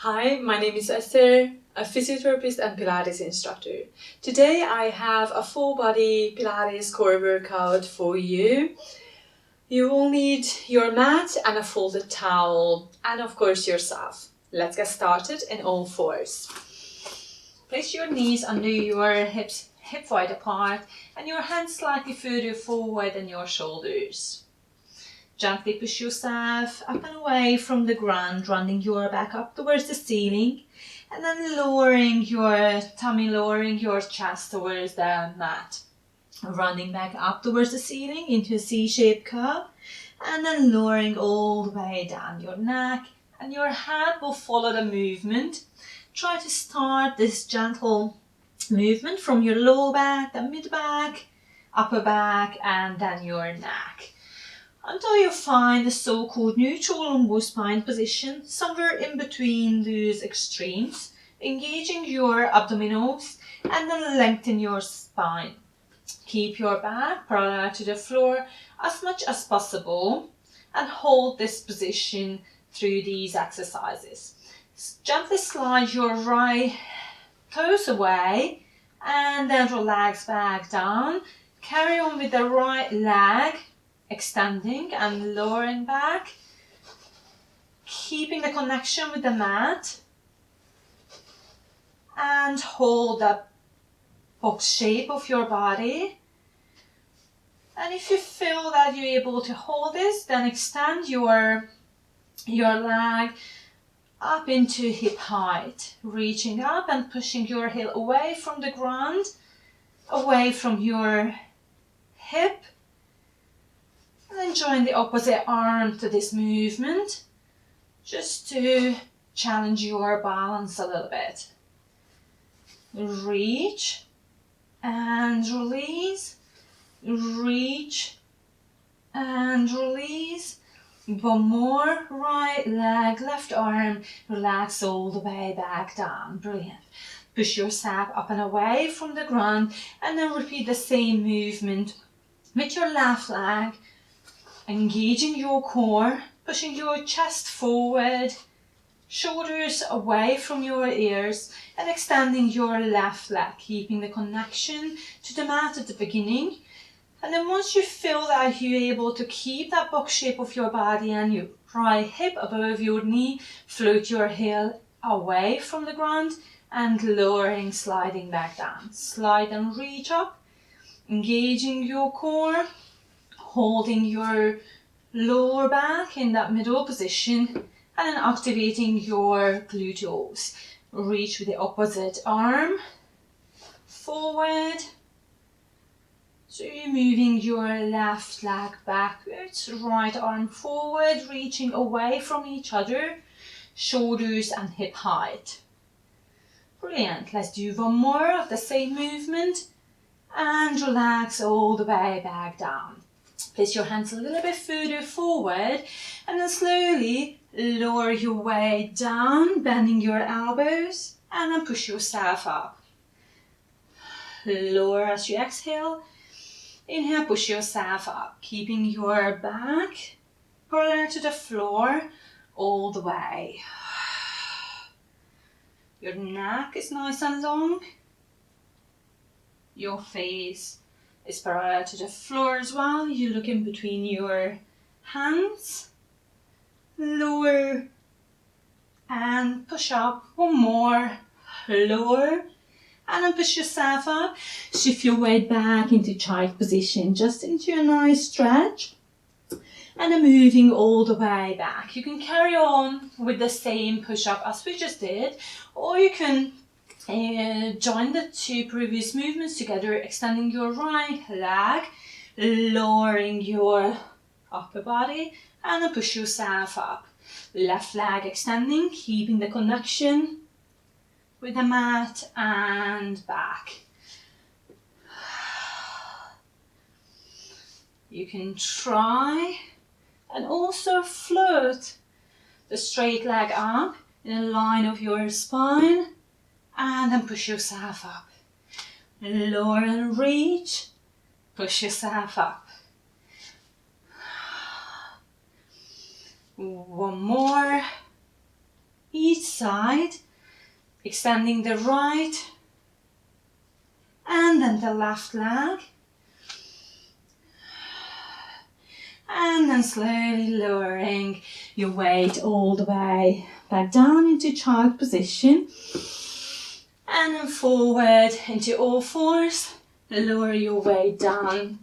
Hi, my name is Esther, a physiotherapist and Pilates instructor. Today I have a full body Pilates core workout for you. You will need your mat and a folded towel and of course yourself. Let's get started in all fours. Place your knees under your hips hip wide apart and your hands slightly further forward than your shoulders. Gently push yourself up and away from the ground, running your back up towards the ceiling, and then lowering your tummy, lowering your chest towards the mat. Running back up towards the ceiling into a C-shaped curve, and then lowering all the way down your neck, and your hand will follow the movement. Try to start this gentle movement from your low back, the mid back, upper back, and then your neck, until you find the so-called neutral lumbar spine position, somewhere in between those extremes, engaging your abdominals and then lengthen your spine. Keep your back parallel to the floor as much as possible and hold this position through these exercises. Gently slide your right toes away and then relax back down. Carry on with the right leg, extending and lowering back, keeping the connection with the mat, and hold the box shape of your body. And if you feel that you're able to hold this, then extend your leg up into hip height, reaching up and pushing your heel away from the ground, away from your hip. And then join the opposite arm to this movement, just to challenge your balance a little bit. Reach and release, reach and release. One more, right leg, left arm, relax all the way back down. Brilliant. Push yourself up and away from the ground and then repeat the same movement with your left leg. Engaging your core, pushing your chest forward, shoulders away from your ears, and extending your left leg, keeping the connection to the mat at the beginning. And then once you feel that you're able to keep that box shape of your body and your right hip above your knee, float your heel away from the ground and lowering, sliding back down. Slide and reach up, engaging your core, holding your lower back in that middle position, and then activating your gluteals. Reach with the opposite arm forward. So you're moving your left leg backwards, right arm forward, reaching away from each other, shoulders and hip height. Brilliant. Let's do one more of the same movement and relax all the way back down. Place your hands a little bit further forward and then slowly lower your way down, bending your elbows, and then push yourself up. Lower as you exhale. Inhale, push yourself up, keeping your back parallel to the floor all the way. Your neck is nice and long. Your face is parallel to the floor as well. You look in between your hands. Lower and push up. One more. Lower and then push yourself up. Shift your weight back into child position, just into a nice stretch. And then moving all the way back. You can carry on with the same push-up as we just did, or you can join the two previous movements together, extending your right leg, lowering your upper body, and then push yourself up. Left leg extending, keeping the connection with the mat and back. You can try and also float the straight leg up in a line of your spine, and then push yourself up. Lower and reach, push yourself up. One more. each side, extending the right and then the left leg. And then slowly lowering your weight all the way back down into child position. And then forward into all fours. Lower your weight down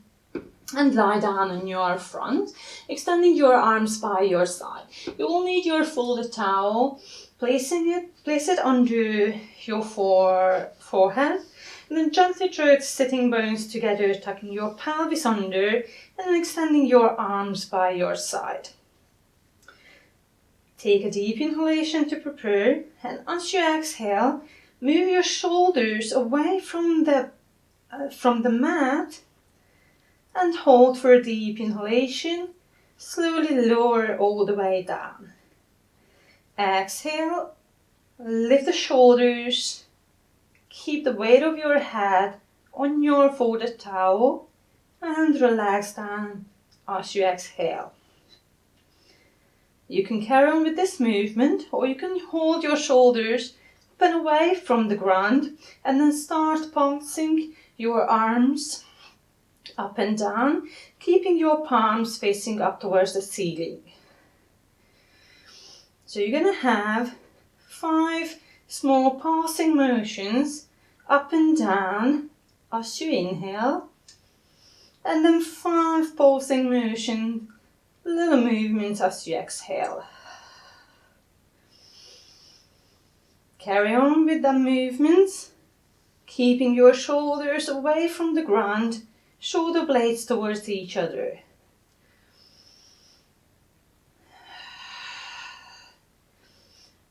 and lie down on your front, extending your arms by your side. You will need your folded towel. Place it under your forehead. And then gently draw the sitting bones together, tucking your pelvis under and then extending your arms by your side. Take a deep inhalation to prepare, and as you exhale, move your shoulders away from the mat and hold for a deep inhalation. Slowly lower all the way down. Exhale, lift the shoulders. Keep the weight of your head on your folded towel and relax down as you exhale. You can carry on with this movement, or you can hold your shoulders up and away from the ground and then start pulsing your arms up and down, keeping your palms facing up towards the ceiling. So you're going to have 5 small passing motions up and down as you inhale, and then 5 pulsing motions, little movements as you exhale. Carry on with the movements, keeping your shoulders away from the ground, shoulder blades towards each other.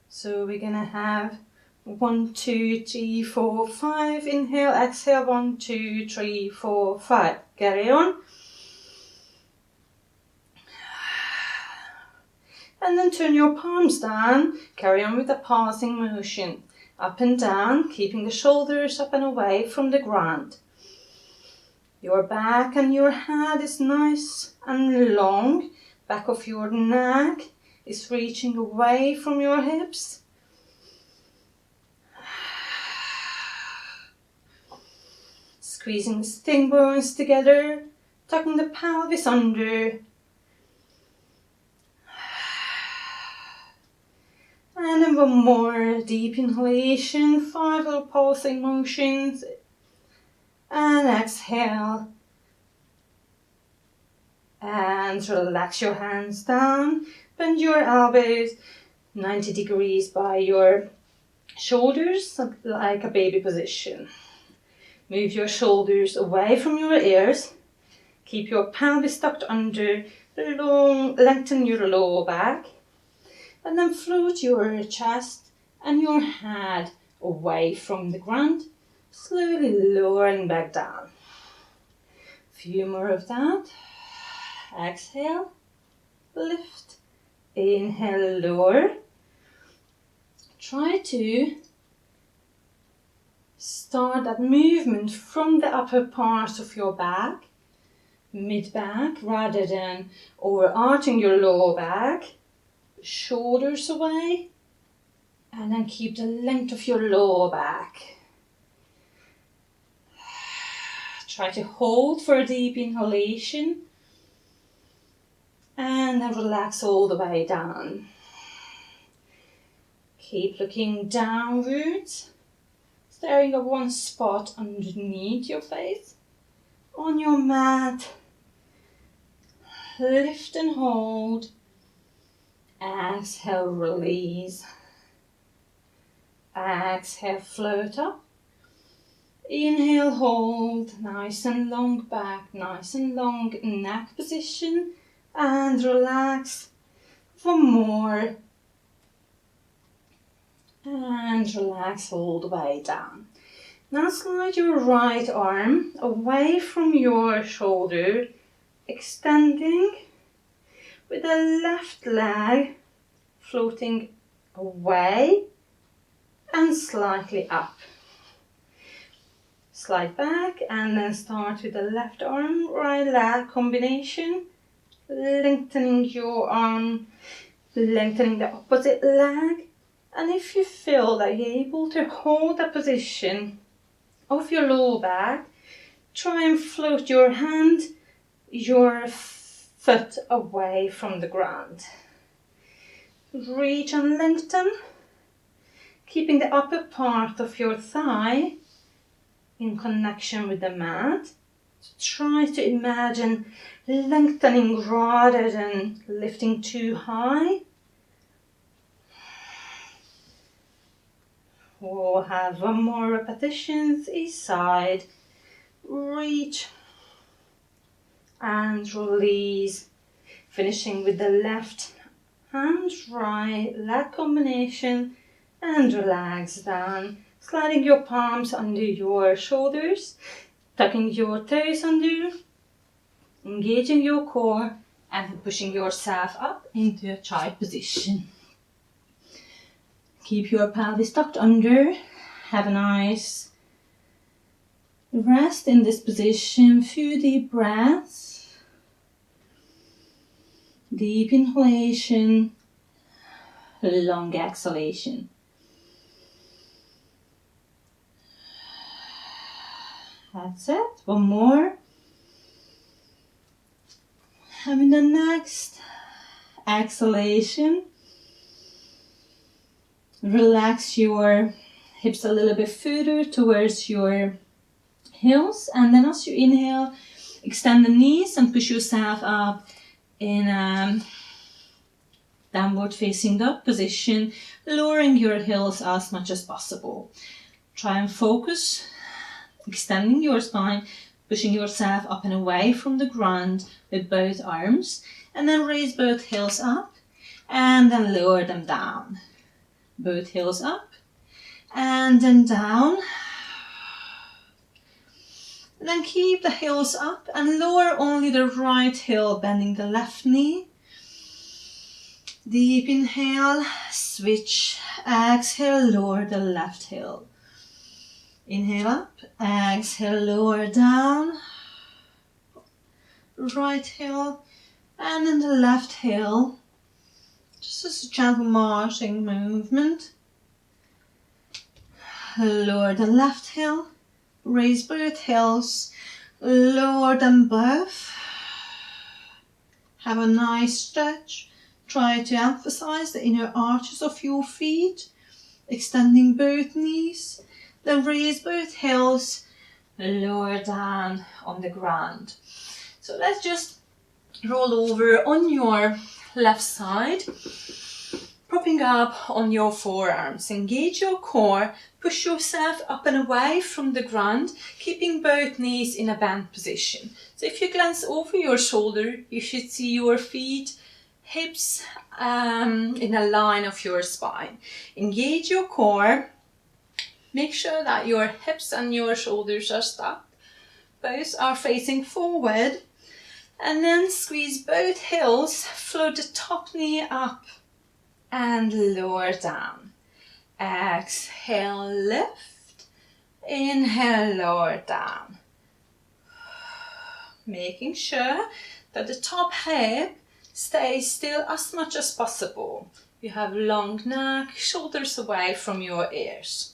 So we're gonna have 1, 2, 3, 4, 5. Inhale, exhale, 1, 2, 3, 4, 5. Carry on. And then turn your palms down. Carry on with the passing motion. Up and down, keeping the shoulders up and away from the ground. Your back and your head is nice and long. Back of your neck is reaching away from your hips. Squeezing the sitting bones together, tucking the pelvis under. And then one more deep inhalation, 5 little pulsing motions. And exhale. And relax your hands down. Bend your elbows 90 degrees by your shoulders, like a baby position. Move your shoulders away from your ears. Keep your pelvis tucked under, lengthen your lower back. And then float your chest and your head away from the ground, slowly lowering back down. A few more of that. Exhale, lift, inhale, lower. Try to start that movement from the upper part of your back, mid-back, rather than overarching your lower back. Shoulders away, and then keep the length of your lower back. Try to hold for a deep inhalation, and then relax all the way down. Keep looking downwards, staring at one spot underneath your face. On your mat, lift and hold. Exhale, release. Exhale, float up. Inhale, hold. Nice and long back, nice and long neck position. And relax. One more. And relax all the way down. Now slide your right arm away from your shoulder, extending, with the left leg floating away and slightly up. Slide back and then start with the left arm, right leg combination. Lengthening your arm, lengthening the opposite leg And if you feel that you're able to hold the position of your lower back, try and float your hand, your foot away from the ground. Reach and lengthen, keeping the upper part of your thigh in connection with the mat. Try to imagine lengthening rather than lifting too high. We'll have one more repetition each side. Reach and release. Finishing with the left hand, right leg combination, and relax down. Sliding your palms under your shoulders, tucking your toes under, engaging your core, and pushing yourself up into a child position. Keep your pelvis tucked under. Have a nice rest in this position. Few deep breaths. Deep inhalation, long exhalation. That's it. One more. Having the next exhalation. Relax your hips a little bit further towards your heels, and then as you inhale, extend the knees and push yourself up in a downward facing dog position, lowering your heels as much as possible. Try and focus, extending your spine, pushing yourself up and away from the ground with both arms, and then raise both heels up and then lower them down. Both heels up and then down. And then keep the heels up and lower only the right heel, bending the left knee. Deep inhale, switch, exhale, lower the left heel. Inhale up, exhale, lower down. Right heel, and then the left heel. Just as a gentle marching movement. Lower the left heel, raise both heels, lower them both. Have a nice stretch. Try to emphasize the inner arches of your feet, extending both knees. Then raise both heels, lower down on the ground. So let's just roll over on your left side, propping up on your forearms. Engage your core, push yourself up and away from the ground, keeping both knees in a bent position. So if you glance over your shoulder, you should see your feet, hips in a line of your spine. Engage your core. Make sure that your hips and your shoulders are stacked. Both are facing forward. And then squeeze both heels, float the top knee up and lower down. Exhale, lift. Inhale, lower down. Making sure that the top hip stays still as much as possible. You have long neck, shoulders away from your ears.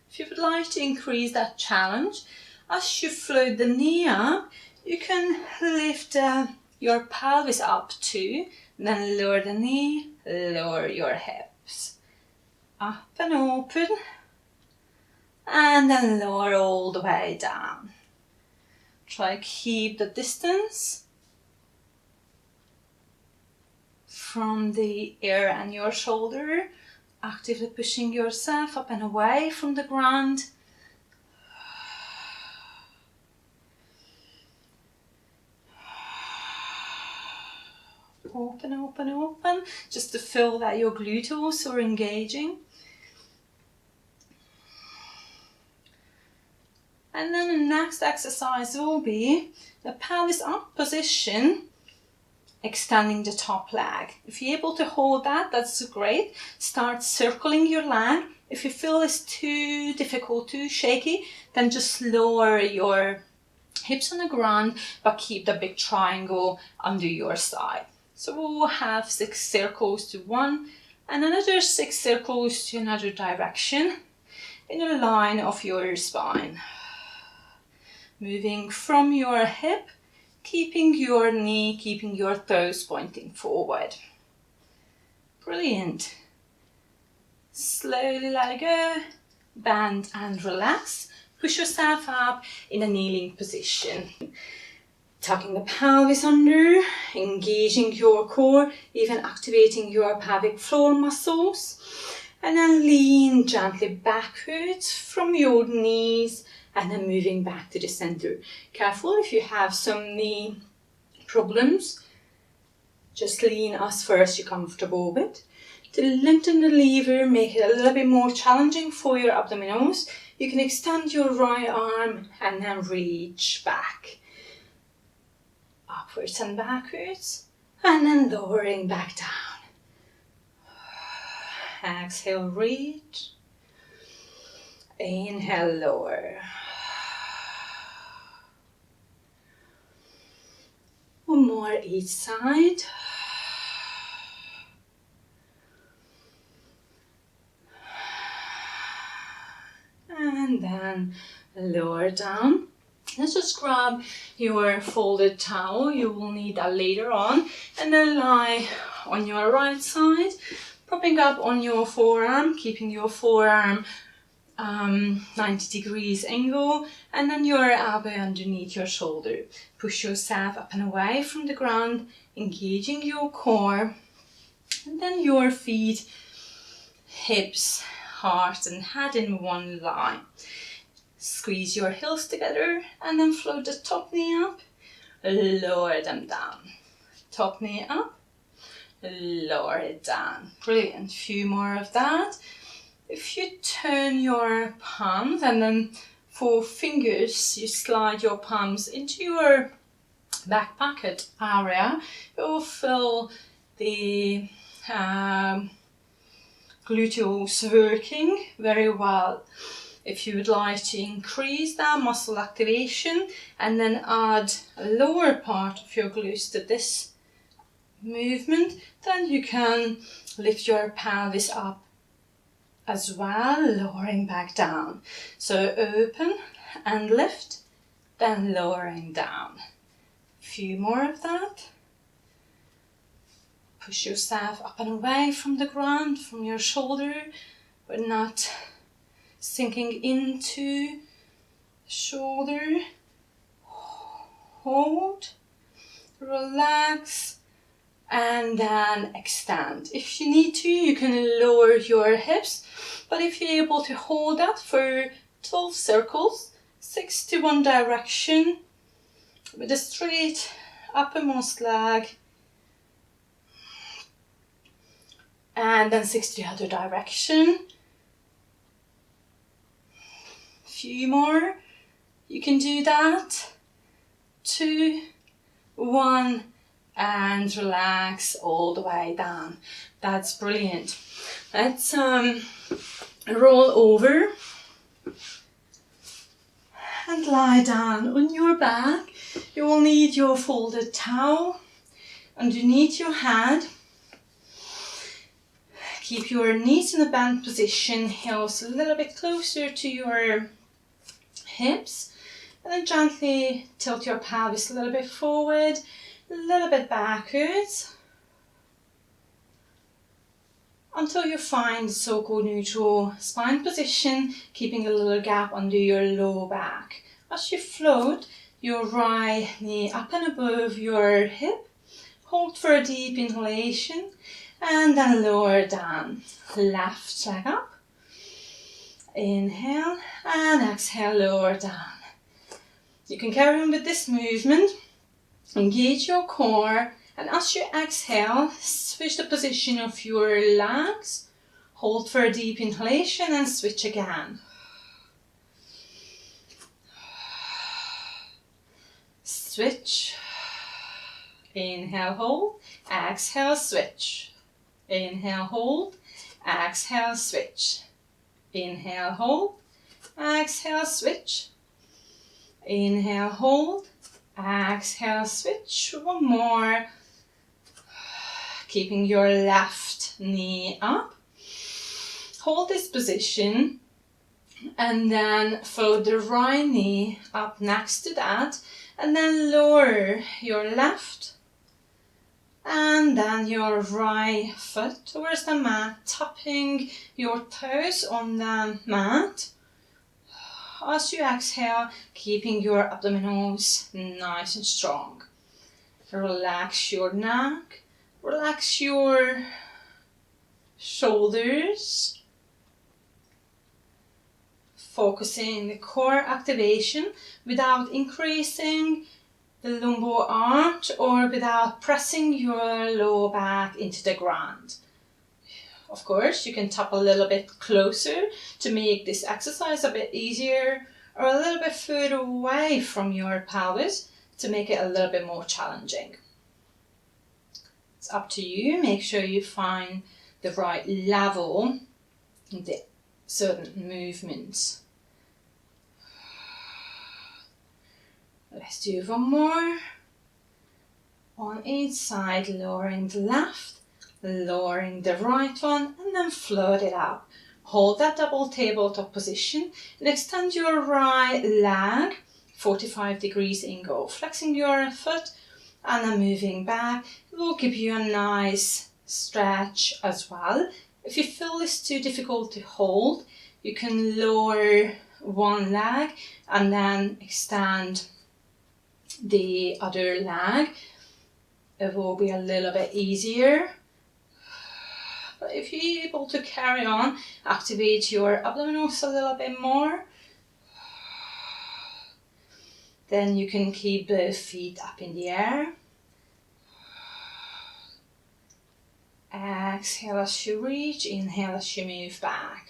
If you would like to increase that challenge, as you float the knee up, you can lift your pelvis up too, then lower the knee, lower your hips. Up and open, and then lower all the way down. Try to keep the distance from the ear and your shoulder, actively pushing yourself up and away from the ground. Open, open, open, just to feel that your gluteals are engaging. And then the next exercise will be the pelvis up position, extending the top leg. If you're able to hold that, that's great. Start circling your leg. If you feel it's too difficult, too shaky, then just lower your hips on the ground, but keep the big triangle under your side. So we'll have 6 circles to 1 and another 6 circles to another direction in a line of your spine. Moving from your hip, keeping your knee, keeping your toes pointing forward. Brilliant. Slowly let it go, bend and relax. Push yourself up in a kneeling position. Tucking the pelvis under, engaging your core, even activating your pelvic floor muscles. And then lean gently backwards from your knees and then moving back to the center. Careful if you have some knee problems. Just lean as far as you're comfortable with. To lengthen the lever, make it a little bit more challenging for your abdominals, you can extend your right arm and then reach back. Upwards and backwards, and then lowering back down. Exhale, reach. Inhale, lower. One more each side. And then lower down. Let's just grab your folded towel, you will need that later on, and then lie on your right side, propping up on your forearm, keeping your forearm 90 degrees angle, and then your elbow underneath your shoulder. Push yourself up and away from the ground, engaging your core, and then your feet, hips, heart and head in one line. Squeeze your heels together and then float the top knee up, lower them down. Top knee up, lower it down. Brilliant, few more of that. If you turn your palms and then for fingers, you slide your palms into your back pocket area, it will fill the gluteals working very well. If you would like to increase that muscle activation and then add a lower part of your glutes to this movement, then you can lift your pelvis up as well, lowering back down. So open and lift, then lowering down. A few more of that. Push yourself up and away from the ground, from your shoulder, but not sinking into the shoulder. Hold, relax, and then extend. If you need to, you can lower your hips, but if you're able to hold that for 12 circles, 6 to one direction, with a straight uppermost leg, and then 6 to the other direction. Few more, you can do that. 2, 1, and relax all the way down. That's brilliant. Let's roll over and lie down on your back. You will need your folded towel underneath your head. Keep your knees in a bent position, heels a little bit closer to your hips, and then gently tilt your pelvis a little bit forward, a little bit backwards, until you find the so-called neutral spine position, keeping a little gap under your lower back. As you float your right knee up and above your hip, hold for a deep inhalation, and then lower down. Left leg up. Inhale and exhale, lower down. You can carry on with this movement. Engage your core, and as you exhale, switch the position of your legs. Hold for a deep inhalation and switch again. Switch. Inhale, hold. Exhale, switch. Inhale, hold. Exhale, switch. Inhale, hold. Exhale, switch. Inhale, hold. Exhale, switch. One more. Keeping your left knee up. Hold this position and then fold the right knee up next to that, and then lower your left and then your right foot towards the mat, tapping your toes on the mat. As you exhale, keeping your abdominals nice and strong. Relax your neck, relax your shoulders, focusing the core activation without increasing the lumbar arch or without pressing your lower back into the ground. Of course, you can tap a little bit closer to make this exercise a bit easier, or a little bit further away from your pelvis to make it a little bit more challenging. It's up to you. Make sure you find the right level in the certain movements. Let's do one more. On each side, lowering the left, lowering the right one, and then float it up. Hold that double tabletop position and extend your right leg 45 degrees angle, flexing your foot and then moving back. It will give you a nice stretch as well. If you feel it's too difficult to hold, you can lower one leg and then extend the other leg. It will be a little bit easier. But if you're able to carry on, activate your abdominals a little bit more, then you can keep both feet up in the air. Exhale as you reach, inhale as you move back.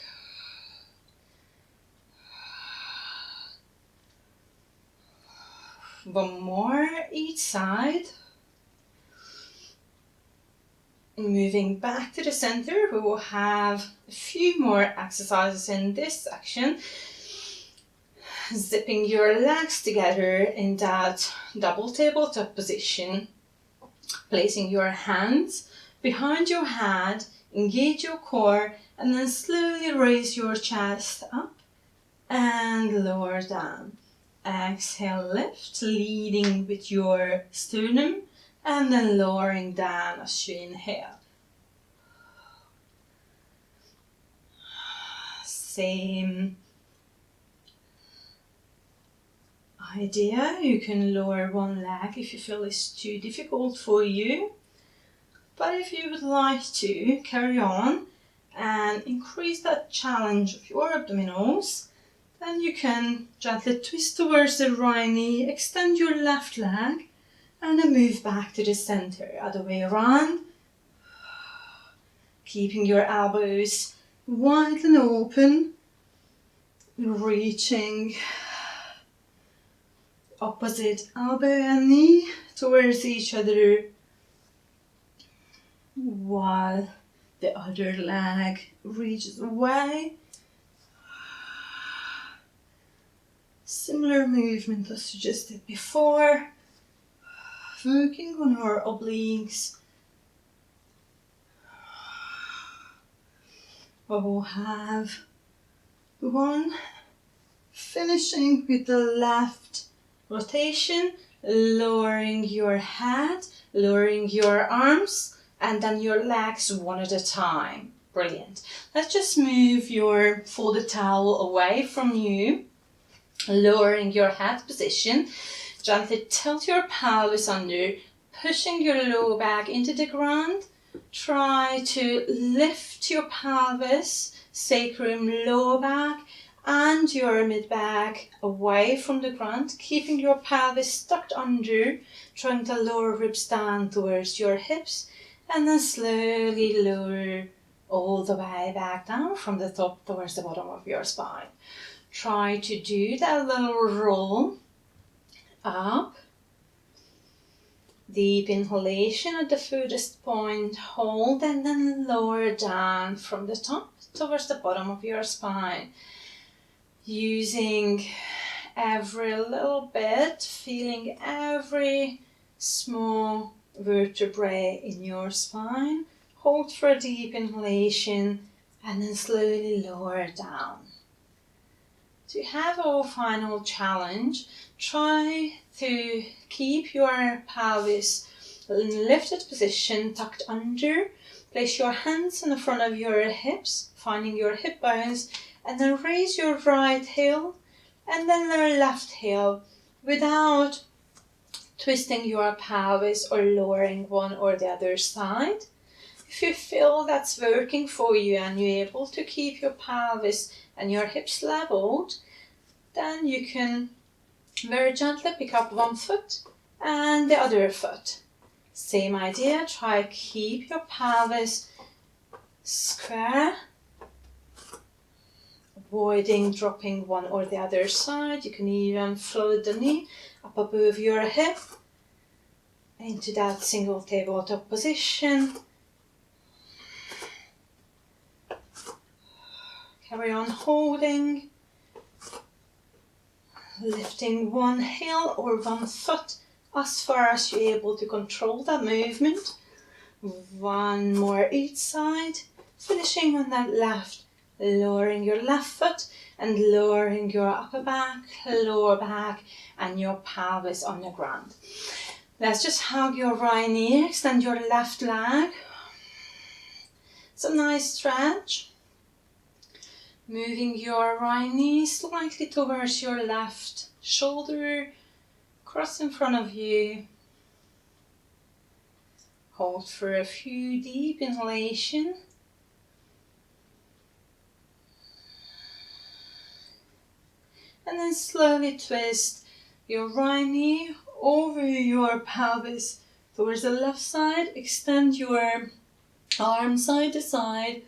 One more each side. Moving back to the center, we will have a few more exercises in this section. Zipping your legs together in that double tabletop position. Placing your hands behind your head, engage your core, and then slowly raise your chest up and lower down. Exhale, lift, leading with your sternum, and then lowering down as you inhale. Same idea. You can lower one leg if you feel it's too difficult for you. But if you would like to carry on and increase that challenge of your abdominals, then you can gently twist towards the right knee, extend your left leg, and then move back to the center. Other way around. Keeping your elbows wide and open. Reaching opposite elbow and knee towards each other, while the other leg reaches away. Similar movement as you just did before. Working on our obliques. We will have one finishing with the left rotation, lowering your head, lowering your arms, and then your legs one at a time. Brilliant. Let's just move your folded towel away from you, lowering your head position. Gently tilt your pelvis under, pushing your lower back into the ground. Try to lift your pelvis, sacrum, lower back, and your mid-back away from the ground, keeping your pelvis tucked under, trying to lower ribs down towards your hips, and then slowly lower all the way back down from the top towards the bottom of your spine. Try to do that little roll up. Deep inhalation at the furthest point, hold, and then lower down from the top towards the bottom of your spine. Using every little bit, feeling every small vertebrae in your spine. Hold for a deep inhalation and then slowly lower down. To have our final challenge, try to keep your pelvis in a lifted position, tucked under. Place your hands in the front of your hips, finding your hip bones, and then raise your right heel and then the left heel without twisting your pelvis or lowering one or the other side. If you feel that's working for you and you're able to keep your pelvis and your hips leveled, then you can very gently pick up one foot and the other foot. Same idea, try keep your pelvis square, avoiding dropping one or the other side. You can even float the knee up above your hip into that single tabletop position. Carry on holding, lifting one heel or one foot as far as you're able to control that movement. One more each side, finishing on that left, lowering your left foot and lowering your upper back, lower back and your pelvis on the ground. Let's just hug your right knee, extend your left leg. Some nice stretch. Moving your right knee slightly towards your left shoulder, cross in front of you. Hold for a few deep inhalation. And then slowly twist your right knee over your pelvis towards the left side. Extend your arm side to side.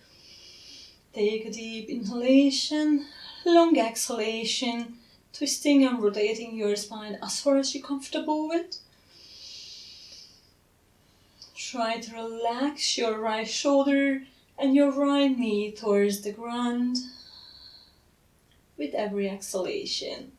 Take a deep inhalation, long exhalation, twisting and rotating your spine as far as you're comfortable with. Try to relax your right shoulder and your right knee towards the ground with every exhalation.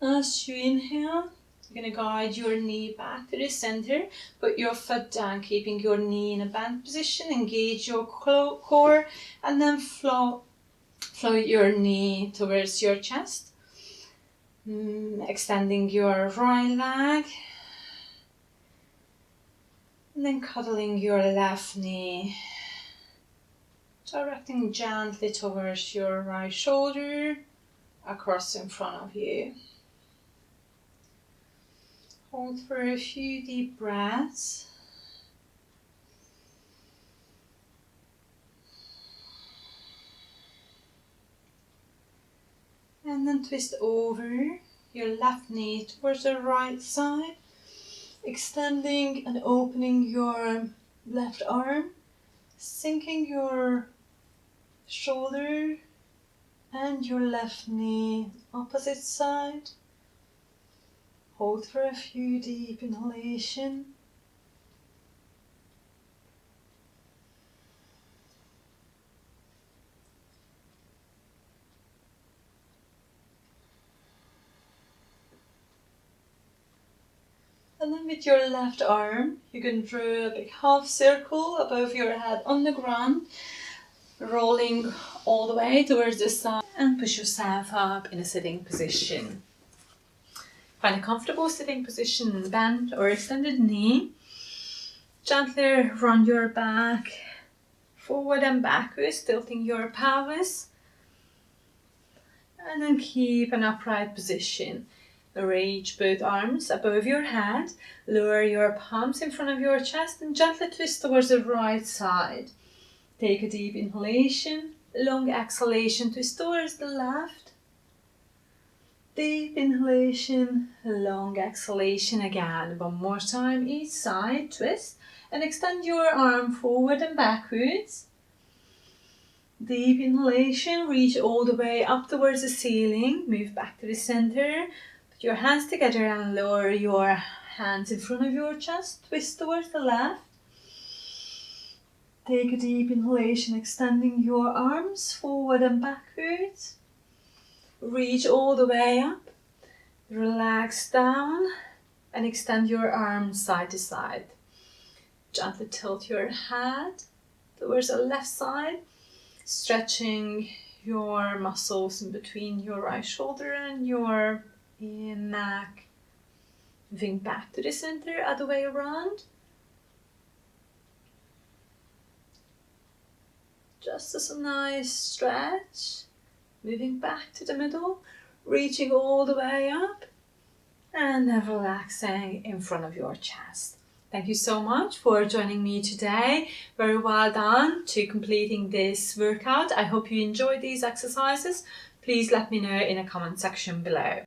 As you inhale, you're going to guide your knee back to the center. Put your foot down, keeping your knee in a bent position. Engage your core and then float your knee towards your chest. Extending your right leg. And then cuddling your left knee. Directing gently towards your right shoulder, across in front of you. Hold for a few deep breaths. And then twist over your left knee towards the right side, extending and opening your left arm, sinking your shoulder and your left knee opposite side. Hold for a few deep inhalation. And then with your left arm, you can draw a big half circle above your head on the ground, rolling all the way towards the side, and push yourself up in a sitting position. Find a comfortable sitting position, bent or extended knee. Gently run your back forward and backwards, tilting your pelvis. And then keep an upright position. Reach both arms above your head. Lower your palms in front of your chest and gently twist towards the right side. Take a deep inhalation, long exhalation, twist towards the left. Deep inhalation, long exhalation again. One more time each side, twist and extend your arm forward and backwards. Deep inhalation, reach all the way up towards the ceiling. Move back to the center. Put your hands together and lower your hands in front of your chest. Twist towards the left. Take a deep inhalation, extending your arms forward and backwards. Reach all the way up. Relax down and extend your arms side to side. Gently tilt your head towards the left side, stretching your muscles in between your right shoulder and your neck. Moving back to the center, other way around. Just as a nice stretch. Moving back to the middle, reaching all the way up, and then relaxing in front of your chest. Thank you so much for joining me today. Very well done to completing this workout. I hope you enjoyed these exercises. Please let me know in the comment section below.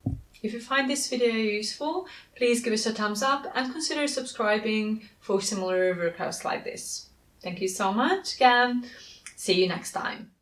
If you find this video useful, please give us a thumbs up and consider subscribing for similar workouts like this. Thank you so much again. See you next time.